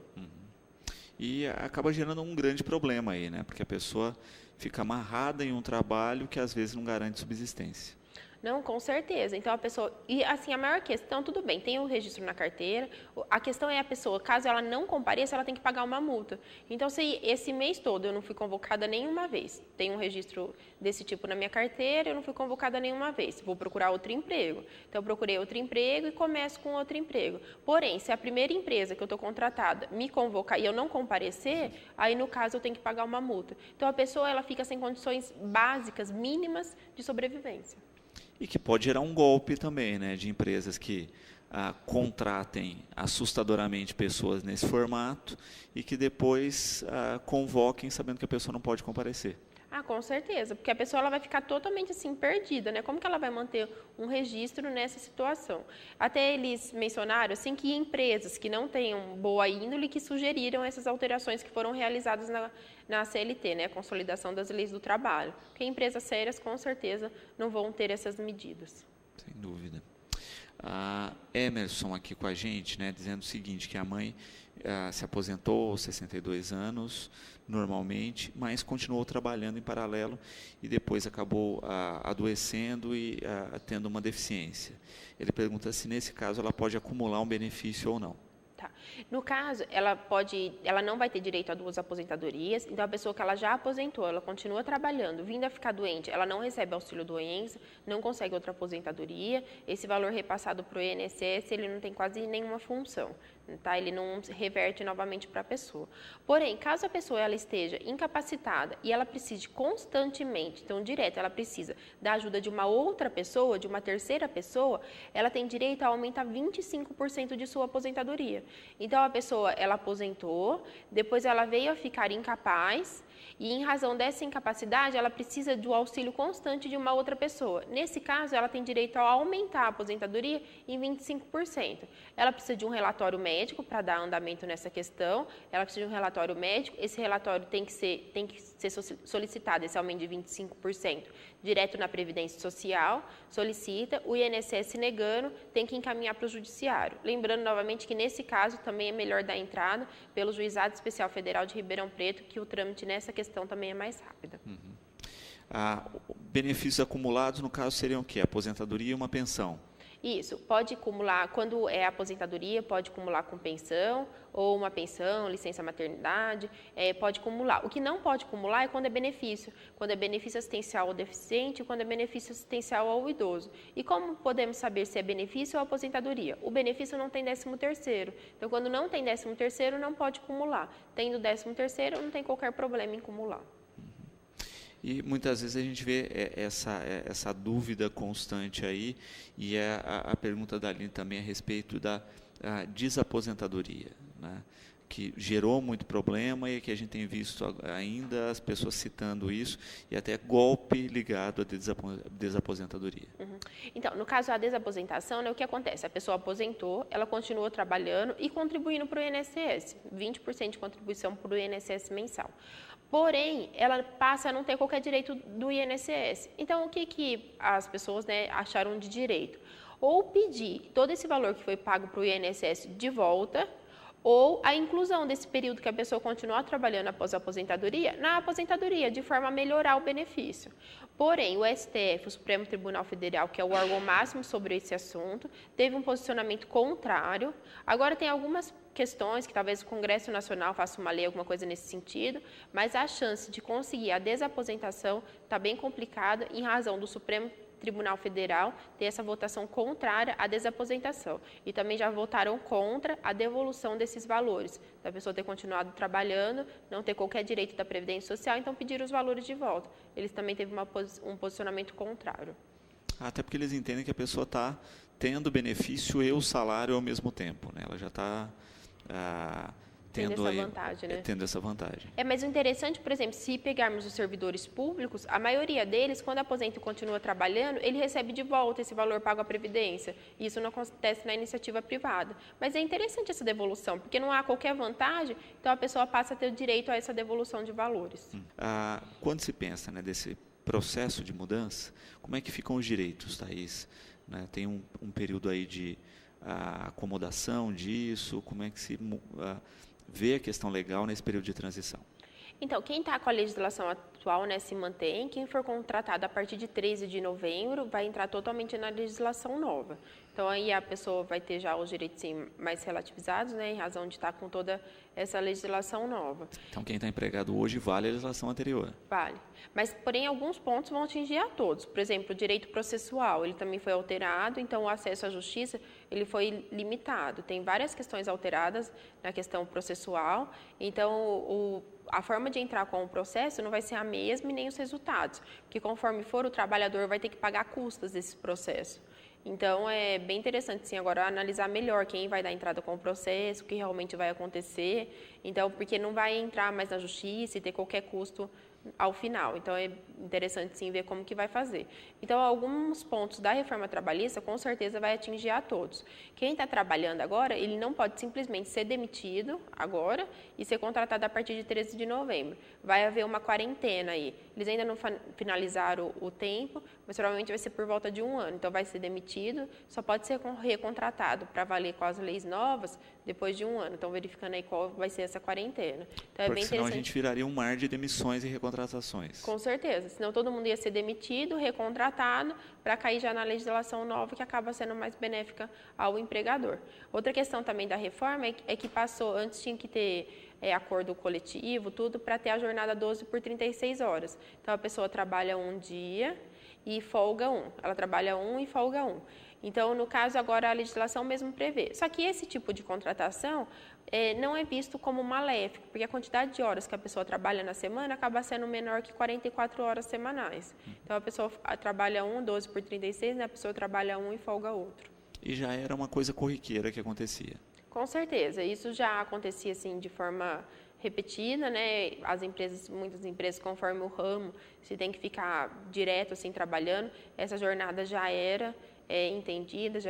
E acaba gerando um grande problema aí, né? Porque a pessoa fica amarrada em um trabalho que às vezes não garante subsistência. Não, com certeza. Então a pessoa. E assim, a maior questão, tudo bem, tem o registro na carteira. A questão é a pessoa, caso ela não compareça, ela tem que pagar uma multa. Então, se esse mês todo eu não fui convocada nenhuma vez, tem um registro desse tipo na minha carteira, eu não fui convocada nenhuma vez, vou procurar outro emprego. Então, eu procurei outro emprego e começo com outro emprego. Porém, se a primeira empresa que eu estou contratada me convocar e eu não comparecer, aí no caso eu tenho que pagar uma multa. Então, a pessoa ela fica sem condições básicas, mínimas de sobrevivência. E que pode gerar um golpe também, né, de empresas que contratem assustadoramente pessoas nesse formato e que depois convoquem sabendo que a pessoa não pode comparecer. Ah, com certeza, porque a pessoa ela vai ficar totalmente assim perdida, né? Como que ela vai manter um registro nessa situação? Até eles mencionaram assim que empresas que não tenham boa índole que sugeriram essas alterações que foram realizadas na CLT, né? A Consolidação das Leis do Trabalho. Porque empresas sérias com certeza não vão ter essas medidas. Sem dúvida. A Emerson aqui com a gente, né, dizendo o seguinte, que a mãe se aposentou aos 62 anos, normalmente, mas continuou trabalhando em paralelo e depois acabou adoecendo e tendo uma deficiência. Ele pergunta se, nesse caso, ela pode acumular um benefício ou não. Tá. No caso, ela não vai ter direito a 2 aposentadorias, então a pessoa que ela já aposentou, ela continua trabalhando, vindo a ficar doente, ela não recebe auxílio-doença, não consegue outra aposentadoria, esse valor repassado para o INSS, ele não tem quase nenhuma função, tá? Ele não reverte novamente para a pessoa. Porém, caso a pessoa ela esteja incapacitada e ela precise constantemente, então direto, ela precisa da ajuda de uma outra pessoa, de uma terceira pessoa, ela tem direito a aumentar 25% de sua aposentadoria. Então, a pessoa, ela aposentou, depois ela veio a ficar incapaz e, em razão dessa incapacidade, ela precisa do auxílio constante de uma outra pessoa. Nesse caso, ela tem direito a aumentar a aposentadoria em 25%. Ela precisa de um relatório médico para dar andamento nessa questão, ela precisa de um relatório médico, esse relatório tem que ser solicitado, esse aumento de 25%, direto na Previdência Social, solicita, o INSS negando, tem que encaminhar para o Judiciário. Lembrando novamente que nesse caso também é melhor dar entrada pelo Juizado Especial Federal de Ribeirão Preto, que o trâmite nessa questão também é mais rápido. Benefícios acumulados, no caso, seriam o quê? Aposentadoria e uma pensão. Isso, pode acumular, quando é aposentadoria, pode acumular com pensão, ou uma pensão, licença maternidade, pode acumular. O que não pode acumular é quando é benefício assistencial ao deficiente, quando é benefício assistencial ao idoso. E como podemos saber se é benefício ou aposentadoria? O benefício não tem 13º, então quando não tem 13º, não pode acumular. Tendo 13º, não tem qualquer problema em acumular. E muitas vezes a gente vê essa dúvida constante aí, e a pergunta da Aline também a respeito da desaposentadoria, né? Que gerou muito problema e que a gente tem visto ainda as pessoas citando isso, e até golpe ligado à desaposentadoria. Uhum. Então, no caso da desaposentação, né, o que acontece? A pessoa aposentou, ela continuou trabalhando e contribuindo para o INSS, 20% de contribuição para o INSS mensal. Porém, ela passa a não ter qualquer direito do INSS. Então, o que as pessoas, né, acharam de direito? Ou pedir todo esse valor que foi pago para o INSS de volta, ou a inclusão desse período que a pessoa continuar trabalhando após a aposentadoria, na aposentadoria, de forma a melhorar o benefício. Porém, o STF, o Supremo Tribunal Federal, que é o órgão máximo sobre esse assunto, teve um posicionamento contrário. Agora, tem algumas questões que talvez o Congresso Nacional faça uma lei, alguma coisa nesse sentido, mas a chance de conseguir a desaposentação está bem complicada em razão do Supremo Tribunal Federal ter essa votação contrária à desaposentação. E também já votaram contra a devolução desses valores, da pessoa ter continuado trabalhando, não ter qualquer direito da Previdência Social, então pedir os valores de volta. Eles também teve um posicionamento contrário. Até porque eles entendem que a pessoa está tendo benefício e o salário ao mesmo tempo, né? Ela já está tendo essa vantagem. Mas o interessante, por exemplo, se pegarmos os servidores públicos, a maioria deles, quando aposenta e continua trabalhando, ele recebe de volta esse valor pago à Previdência. Isso não acontece na iniciativa privada. Mas é interessante essa devolução, porque não há qualquer vantagem, então a pessoa passa a ter o direito a essa devolução de valores. Quando se pensa, né, desse processo de mudança, como é que ficam os direitos, Thaís? Né, tem um período aí de acomodação disso, como é que se vê a questão legal nesse período de transição? Então, quem está com a legislação atual, né, se mantém. Quem for contratado a partir de 13 de novembro vai entrar totalmente na legislação nova. Então, aí a pessoa vai ter já os direitos sim, mais relativizados, né, em razão de estar com toda essa legislação nova. Então, quem está empregado hoje vale a legislação anterior? Vale. Mas, porém, alguns pontos vão atingir a todos. Por exemplo, o direito processual, ele também foi alterado, então o acesso à justiça, ele foi limitado. Tem várias questões alteradas na questão processual, então a forma de entrar com o processo não vai ser a mesma e nem os resultados, porque conforme for, o trabalhador vai ter que pagar custas desse processo. Então, é bem interessante, sim, agora analisar melhor quem vai dar entrada com o processo, o que realmente vai acontecer. Então, porque não vai entrar mais na justiça e ter qualquer custo ao final. Então, é interessante, sim, ver como que vai fazer. Então, alguns pontos da reforma trabalhista, com certeza, vai atingir a todos. Quem está trabalhando agora, ele não pode simplesmente ser demitido agora e ser contratado a partir de 13 de novembro. Vai haver uma quarentena aí. Eles ainda não finalizaram o tempo, mas provavelmente vai ser por volta de 1 ano. Então, vai ser demitido, só pode ser recontratado para valer com as leis novas depois de 1 ano. Então, verificando aí qual vai ser essa quarentena. Então, porque senão a gente viraria um mar de demissões e recontratações. Com certeza. Senão todo mundo ia ser demitido, recontratado, para cair já na legislação nova, que acaba sendo mais benéfica ao empregador. Outra questão também da reforma é que passou, antes tinha que ter acordo coletivo, tudo, para ter a jornada 12 por 36 horas. Então, a pessoa trabalha um dia e folga um. Ela trabalha um e folga um. Então, no caso, agora a legislação mesmo prevê. Só que esse tipo de contratação não é visto como maléfico, porque a quantidade de horas que a pessoa trabalha na semana acaba sendo menor que 44 horas semanais. Então, a pessoa trabalha 12 por 36, né? A pessoa trabalha um e folga outro. E já era uma coisa corriqueira que acontecia? Com certeza. Isso já acontecia assim, de forma repetida, né? Muitas empresas, conforme o ramo, se tem que ficar direto assim trabalhando, essa jornada já era entendida,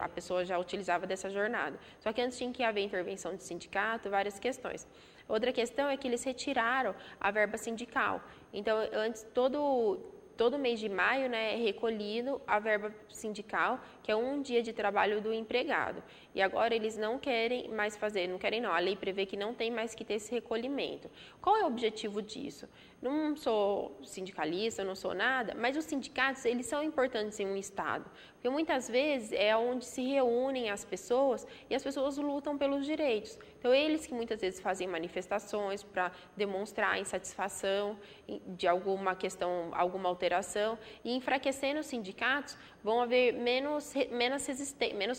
a pessoa já utilizava dessa jornada. Só que antes tinha que haver intervenção de sindicato, várias questões. Outra questão é que eles retiraram a verba sindical. Então, antes, todo mês de maio, né, é recolhido a verba sindical, que é um dia de trabalho do empregado. E agora eles não querem mais fazer, a lei prevê que não tem mais que ter esse recolhimento. Qual é o objetivo disso? Não sou sindicalista, não sou nada, mas os sindicatos, eles são importantes em um Estado, porque muitas vezes é onde se reúnem as pessoas e as pessoas lutam pelos direitos. Então, eles que muitas vezes fazem manifestações para demonstrar insatisfação de alguma questão, alguma alteração, e enfraquecendo os sindicatos, vão haver menos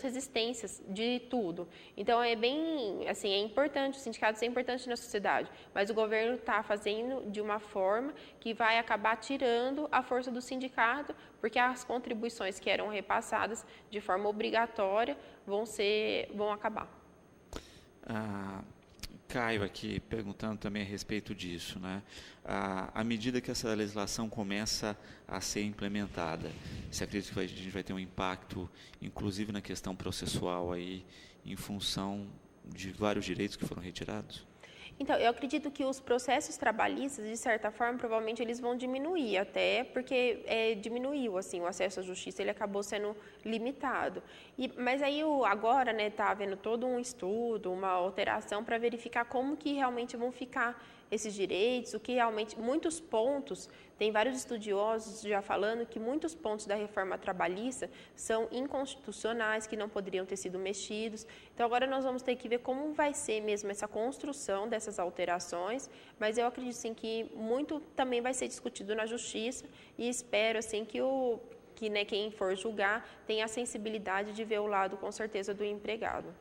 resistências de tudo. Então, é bem, assim, é importante, os sindicatos é importante na sociedade, mas o governo está fazendo de uma forma que vai acabar tirando a força do sindicato, porque as contribuições que eram repassadas de forma obrigatória vão acabar. Caio aqui perguntando também a respeito disso, né? À medida que essa legislação começa a ser implementada, você acredita que a gente vai ter um impacto, inclusive na questão processual aí, em função de vários direitos que foram retirados? Então, eu acredito que os processos trabalhistas, de certa forma, provavelmente eles vão diminuir, até porque diminuiu, assim, o acesso à justiça, ele acabou sendo limitado. Mas aí, agora, né, está havendo todo um estudo, uma alteração para verificar como que realmente vão ficar esses direitos, o que realmente, muitos pontos, tem vários estudiosos já falando que muitos pontos da reforma trabalhista são inconstitucionais, que não poderiam ter sido mexidos. Então, agora nós vamos ter que ver como vai ser mesmo essa construção dessas alterações, mas eu acredito, sim, que muito também vai ser discutido na justiça e espero, assim, que quem for julgar tenha a sensibilidade de ver o lado, com certeza, do empregado.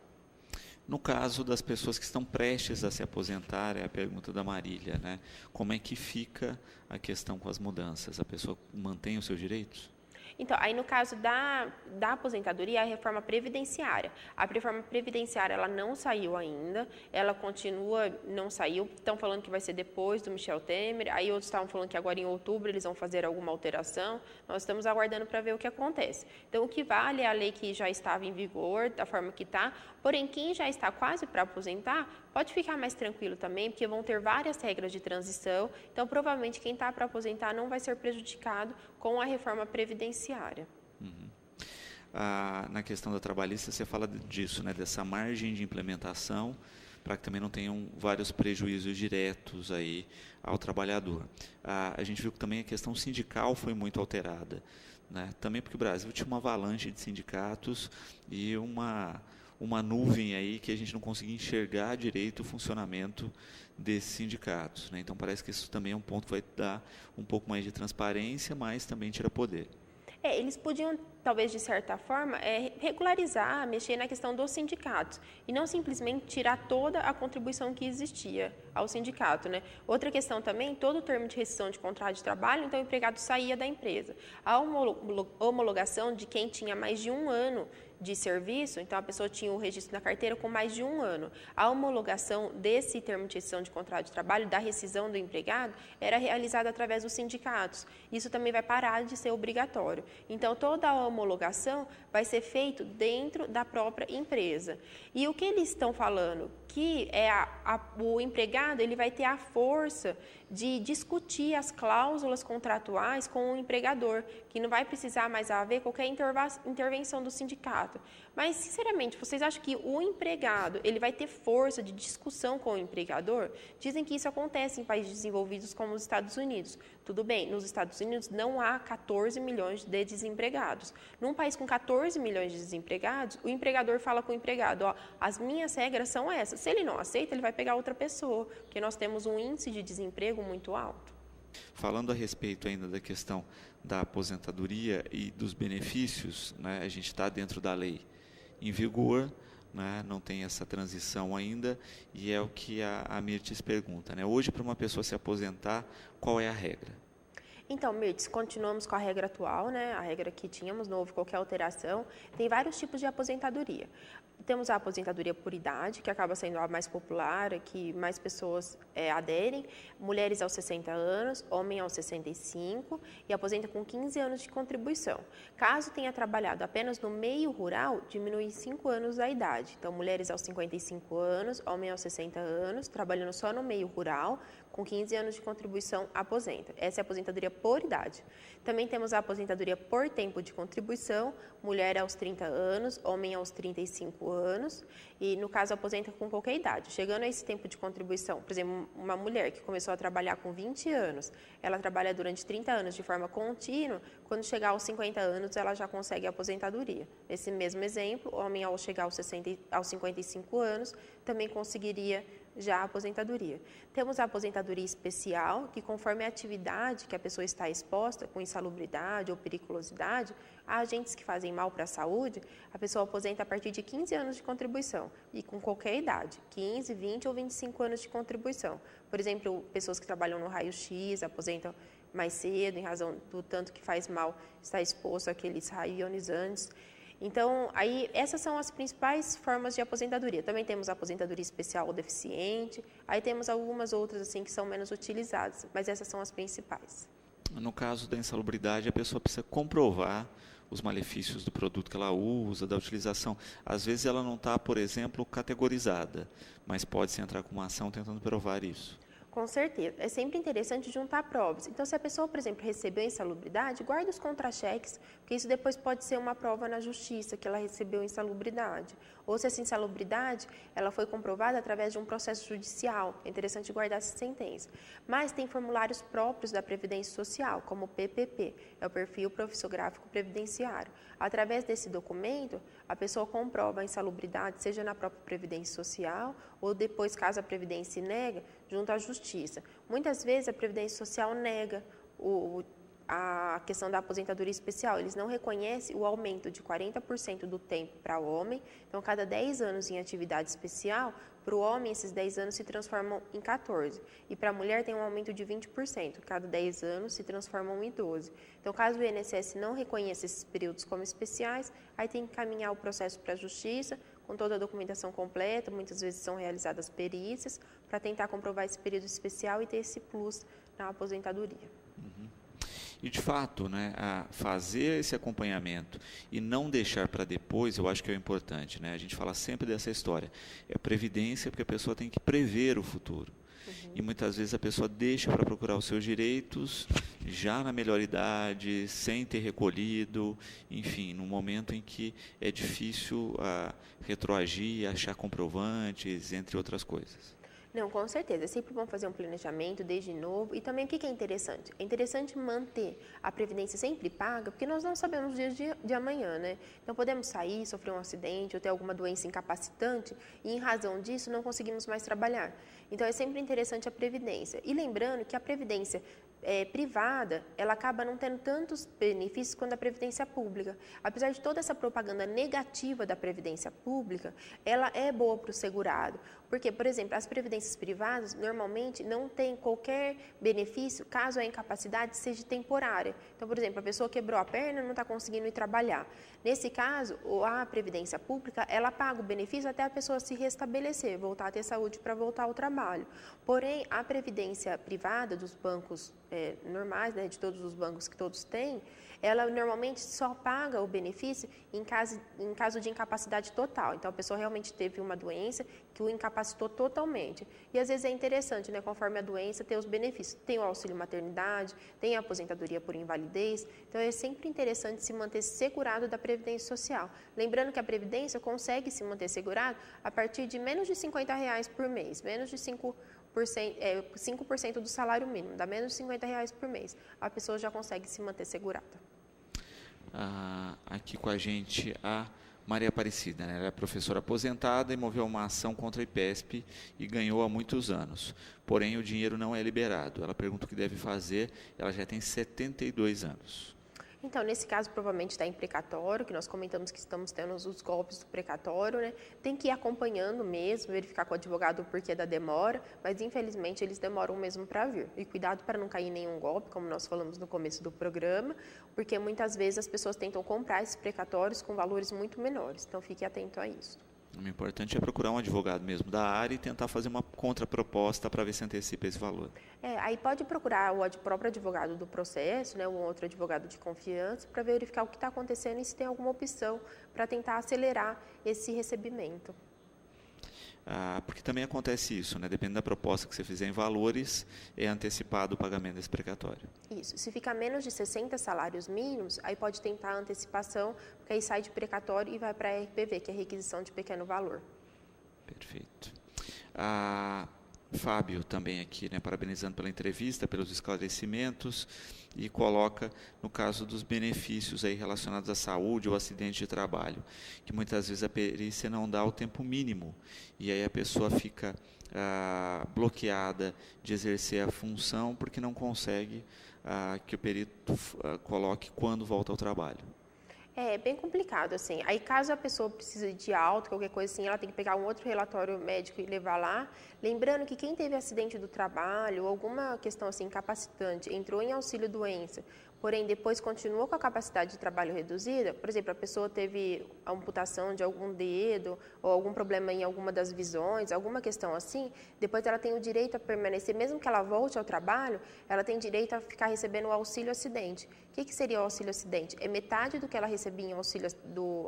No caso das pessoas que estão prestes a se aposentar, é a pergunta da Marília, né? Como é que fica a questão com as mudanças? A pessoa mantém os seus direitos? Então, aí no caso da aposentadoria, a reforma previdenciária. A reforma previdenciária, ela não saiu ainda, ela continua, não saiu, estão falando que vai ser depois do Michel Temer, aí outros estavam falando que agora em outubro eles vão fazer alguma alteração, nós estamos aguardando para ver o que acontece. Então, o que vale é a lei que já estava em vigor, da forma que está, porém, quem já está quase para aposentar, pode ficar mais tranquilo também, porque vão ter várias regras de transição, então, provavelmente, quem está para aposentar não vai ser prejudicado com a reforma previdenciária. Na questão da trabalhista, você fala disso, né, dessa margem de implementação para que também não tenham vários prejuízos diretos aí ao trabalhador. A gente viu que também a questão sindical foi muito alterada, né? Também porque o Brasil tinha uma avalanche de sindicatos e uma nuvem aí que a gente não conseguia enxergar direito o funcionamento desses sindicatos, né? Então parece que isso também é um ponto que vai dar um pouco mais de transparência, mas também tira poder. Eles podiam, talvez, de certa forma, regularizar, mexer na questão dos sindicatos e não simplesmente tirar toda a contribuição que existia ao sindicato, né? Outra questão também, todo o termo de rescisão de contrato de trabalho, então o empregado saía da empresa. A homologação de quem tinha mais de 1 ano de serviço, então a pessoa tinha o registro na carteira com mais de 1 ano. A homologação desse termo de rescisão de contrato de trabalho, da rescisão do empregado, era realizada através dos sindicatos. Isso também vai parar de ser obrigatório. Então, toda a homologação vai ser feita dentro da própria empresa. E o que eles estão falando? Que o empregado ele vai ter a força de discutir as cláusulas contratuais com o empregador, que não vai precisar mais haver qualquer intervenção do sindicato. Mas, sinceramente, vocês acham que o empregado ele vai ter força de discussão com o empregador? Dizem que isso acontece em países desenvolvidos como os Estados Unidos. Tudo bem, nos Estados Unidos não há 14 milhões de desempregados. Num país com 14 milhões de desempregados, o empregador fala com o empregado, as minhas regras são essas. Se ele não aceita, ele vai pegar outra pessoa, porque nós temos um índice de desemprego muito alto. Falando a respeito ainda da questão da aposentadoria e dos benefícios, né, a gente está dentro da lei em vigor, né, não tem essa transição ainda, e é o que a Mirtes pergunta, né? Hoje, para uma pessoa se aposentar, qual é a regra? Então, Mirtes, continuamos com a regra atual, né? A regra que tínhamos, não houve qualquer alteração. Tem vários tipos de aposentadoria. Temos a aposentadoria por idade, que acaba sendo a mais popular, que mais pessoas aderem. Mulheres aos 60 anos, homem aos 65 e aposenta com 15 anos de contribuição. Caso tenha trabalhado apenas no meio rural, diminui 5 anos a idade. Então, mulheres aos 55 anos, homem aos 60 anos, trabalhando só no meio rural, com 15 anos de contribuição, aposenta. Essa é a aposentadoria por idade. Também temos a aposentadoria por tempo de contribuição, mulher aos 30 anos, homem aos 35 anos, e no caso aposenta com qualquer idade. Chegando a esse tempo de contribuição, por exemplo, uma mulher que começou a trabalhar com 20 anos, ela trabalha durante 30 anos de forma contínua, quando chegar aos 50 anos ela já consegue a aposentadoria. Esse mesmo exemplo, homem ao chegar aos 55 anos, também conseguiria já a aposentadoria. Temos a aposentadoria especial, que conforme a atividade que a pessoa está exposta, com insalubridade ou periculosidade, a agentes que fazem mal para a saúde, a pessoa aposenta a partir de 15 anos de contribuição, e com qualquer idade, 15, 20 ou 25 anos de contribuição. Por exemplo, pessoas que trabalham no raio-x aposentam mais cedo, em razão do tanto que faz mal estar exposto àqueles raios ionizantes. Então, aí, essas são as principais formas de aposentadoria. Também temos a aposentadoria especial ao deficiente, aí temos algumas outras assim que são menos utilizadas, mas essas são as principais. No caso da insalubridade, a pessoa precisa comprovar os malefícios do produto que ela usa, da utilização. Às vezes ela não está, por exemplo, categorizada, mas pode-se entrar com uma ação tentando provar isso. Com certeza. É sempre interessante juntar provas. Então, se a pessoa, por exemplo, recebeu insalubridade, guarde os contra-cheques, porque isso depois pode ser uma prova na justiça que ela recebeu insalubridade. Ou se essa insalubridade ela foi comprovada através de um processo judicial. É interessante guardar essa sentença. Mas tem formulários próprios da Previdência Social, como o PPP, é o Perfil Profissiográfico Previdenciário. Através desse documento, a pessoa comprova a insalubridade, seja na própria Previdência Social, ou depois, caso a Previdência nega, junto à Justiça. Muitas vezes a Previdência Social nega a questão da aposentadoria especial. Eles não reconhecem o aumento de 40% do tempo para o homem. Então, cada 10 anos em atividade especial, para o homem, esses 10 anos se transformam em 14. E para a mulher tem um aumento de 20%. Cada 10 anos se transformam em 12. Então, caso o INSS não reconheça esses períodos como especiais, aí tem que encaminhar o processo para a Justiça, com toda a documentação completa, muitas vezes são realizadas perícias, para tentar comprovar esse período especial e ter esse plus na aposentadoria. Uhum. E, de fato, né, fazer esse acompanhamento e não deixar para depois, eu acho que é o importante. Né? A gente fala sempre dessa história. É previdência porque a pessoa tem que prever o futuro. Uhum. e muitas vezes a pessoa deixa para procurar os seus direitos já na melhor idade, sem ter recolhido, enfim, num momento em que é difícil retroagir, achar comprovantes, entre outras coisas. Não, com certeza. É sempre bom fazer um planejamento desde novo. E também o que é interessante? É interessante manter a previdência sempre paga, porque nós não sabemos os dias de amanhã, né? Então, podemos sair, sofrer um acidente ou ter alguma doença incapacitante e, em razão disso, não conseguimos mais trabalhar. Então, é sempre interessante a previdência. E lembrando que a previdência privada, ela acaba não tendo tantos benefícios quanto a previdência pública. Apesar de toda essa propaganda negativa da previdência pública, ela é boa para o segurado. Porque, por exemplo, as previdências privadas normalmente não têm qualquer benefício caso a incapacidade seja temporária. Então, por exemplo, a pessoa quebrou a perna e não está conseguindo ir trabalhar. Nesse caso, a previdência pública, ela paga o benefício até a pessoa se restabelecer, voltar a ter saúde para voltar ao trabalho. Porém, a previdência privada dos bancos normais, né, de todos os bancos que todos têm, ela normalmente só paga o benefício em caso de incapacidade total. Então, a pessoa realmente teve uma doença que o incapacitou totalmente. E, às vezes, é interessante, né, conforme a doença, ter os benefícios. Tem o auxílio maternidade, tem a aposentadoria por invalidez. Então, é sempre interessante se manter segurado da Previdência Social. Lembrando que a Previdência consegue se manter segurado a partir de menos de R$50 por mês, menos de 5% do salário mínimo, dá menos de R$50 por mês. A pessoa já consegue se manter segurada. Aqui com a gente a Maria Aparecida, né? Ela é professora aposentada e moveu uma ação contra a IPESP e ganhou há muitos anos. Porém, o dinheiro não é liberado. Ela pergunta o que deve fazer, ela já tem 72 anos. Então, nesse caso, provavelmente está em precatório, que nós comentamos que estamos tendo os golpes do precatório, né? Tem que ir acompanhando mesmo, verificar com o advogado o porquê da demora, mas infelizmente eles demoram mesmo para vir. E cuidado para não cair em nenhum golpe, como nós falamos no começo do programa, porque muitas vezes as pessoas tentam comprar esses precatórios com valores muito menores. Então, fique atento a isso. O importante é procurar um advogado mesmo da área e tentar fazer uma contraproposta para ver se antecipa esse valor. Aí pode procurar o próprio advogado do processo, né, um outro advogado de confiança, para verificar o que está acontecendo e se tem alguma opção para tentar acelerar esse recebimento. Porque também acontece isso, né? Dependendo da proposta que você fizer em valores, é antecipado o pagamento desse precatório. Isso. Se ficar menos de 60 salários mínimos, aí pode tentar a antecipação, porque aí sai de precatório e vai para a RPV, que é requisição de pequeno valor. Perfeito. Fábio também aqui, né, parabenizando pela entrevista, pelos esclarecimentos, e coloca no caso dos benefícios aí relacionados à saúde ou acidente de trabalho, que muitas vezes a perícia não dá o tempo mínimo, e aí a pessoa fica bloqueada de exercer a função porque não consegue que o perito coloque quando volta ao trabalho. É bem complicado, assim. Aí, caso a pessoa precise de alta, qualquer coisa assim, ela tem que pegar um outro relatório médico e levar lá. Lembrando que quem teve acidente do trabalho, alguma questão assim incapacitante, entrou em auxílio-doença, porém depois continuou com a capacidade de trabalho reduzida, por exemplo, a pessoa teve a amputação de algum dedo ou algum problema em alguma das visões, alguma questão assim, depois ela tem o direito a permanecer, mesmo que ela volte ao trabalho, ela tem direito a ficar recebendo o auxílio-acidente. O que seria o auxílio-acidente? É metade do que ela recebia em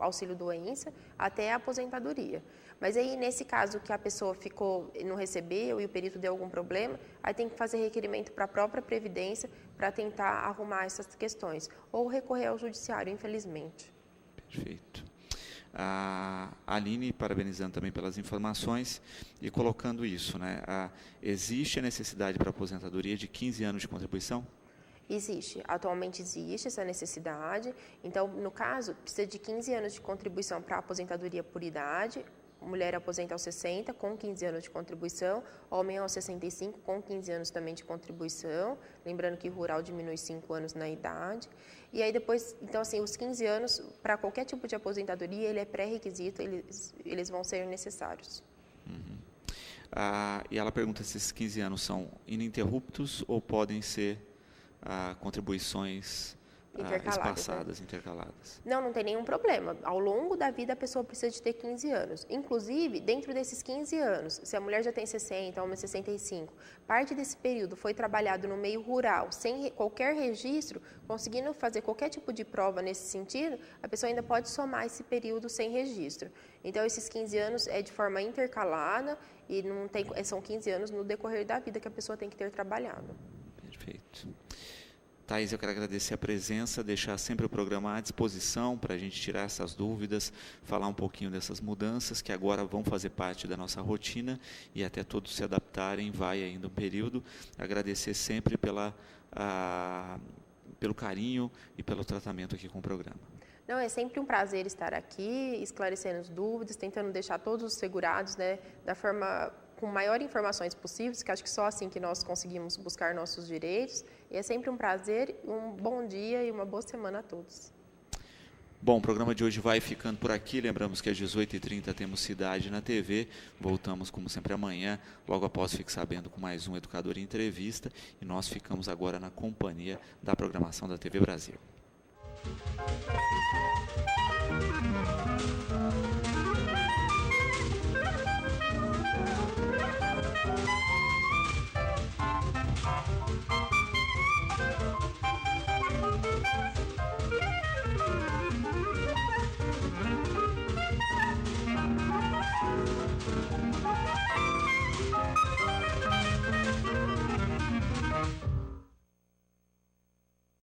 auxílio-doença até a aposentadoria. Mas aí, nesse caso que a pessoa não recebeu e o perito deu algum problema, aí tem que fazer requerimento para a própria Previdência para tentar arrumar essas questões. Ou recorrer ao judiciário, infelizmente. Perfeito. A Aline, parabenizando também pelas informações e colocando isso, né? Existe a necessidade para a aposentadoria de 15 anos de contribuição? Existe. Atualmente existe essa necessidade. Então, no caso, precisa de 15 anos de contribuição para a aposentadoria por idade. Mulher aposenta aos 60, com 15 anos de contribuição. Homem aos 65, com 15 anos também de contribuição. Lembrando que rural diminui 5 anos na idade. E aí depois, então assim, os 15 anos, para qualquer tipo de aposentadoria, ele é pré-requisito, eles vão ser necessários. Uhum. E ela pergunta se esses 15 anos são ininterruptos ou podem ser contribuições espaçadas, intercaladas. Não tem nenhum problema. Ao longo da vida, a pessoa precisa de ter 15 anos. Inclusive, dentro desses 15 anos, se a mulher já tem 60, homem 65, parte desse período foi trabalhado no meio rural, sem qualquer registro, conseguindo fazer qualquer tipo de prova nesse sentido, a pessoa ainda pode somar esse período sem registro. Então, esses 15 anos é de forma intercalada e não tem, são 15 anos no decorrer da vida que a pessoa tem que ter trabalhado. Perfeito. Thaís, eu quero agradecer a presença, deixar sempre o programa à disposição para a gente tirar essas dúvidas, falar um pouquinho dessas mudanças que agora vão fazer parte da nossa rotina e até todos se adaptarem, vai ainda um período. Agradecer sempre pelo carinho e pelo tratamento aqui com o programa. Não, é sempre um prazer estar aqui, esclarecendo as dúvidas, tentando deixar todos os segurados, né, da forma com maior informações possíveis, que acho que só assim que nós conseguimos buscar nossos direitos. E é sempre um prazer, um bom dia e uma boa semana a todos. Bom, o programa de hoje vai ficando por aqui. Lembramos que às 18h30 temos Cidade na TV. Voltamos, como sempre, amanhã, logo após Fique Sabendo, com mais um Educador em Entrevista. E nós ficamos agora na companhia da programação da TV Brasil.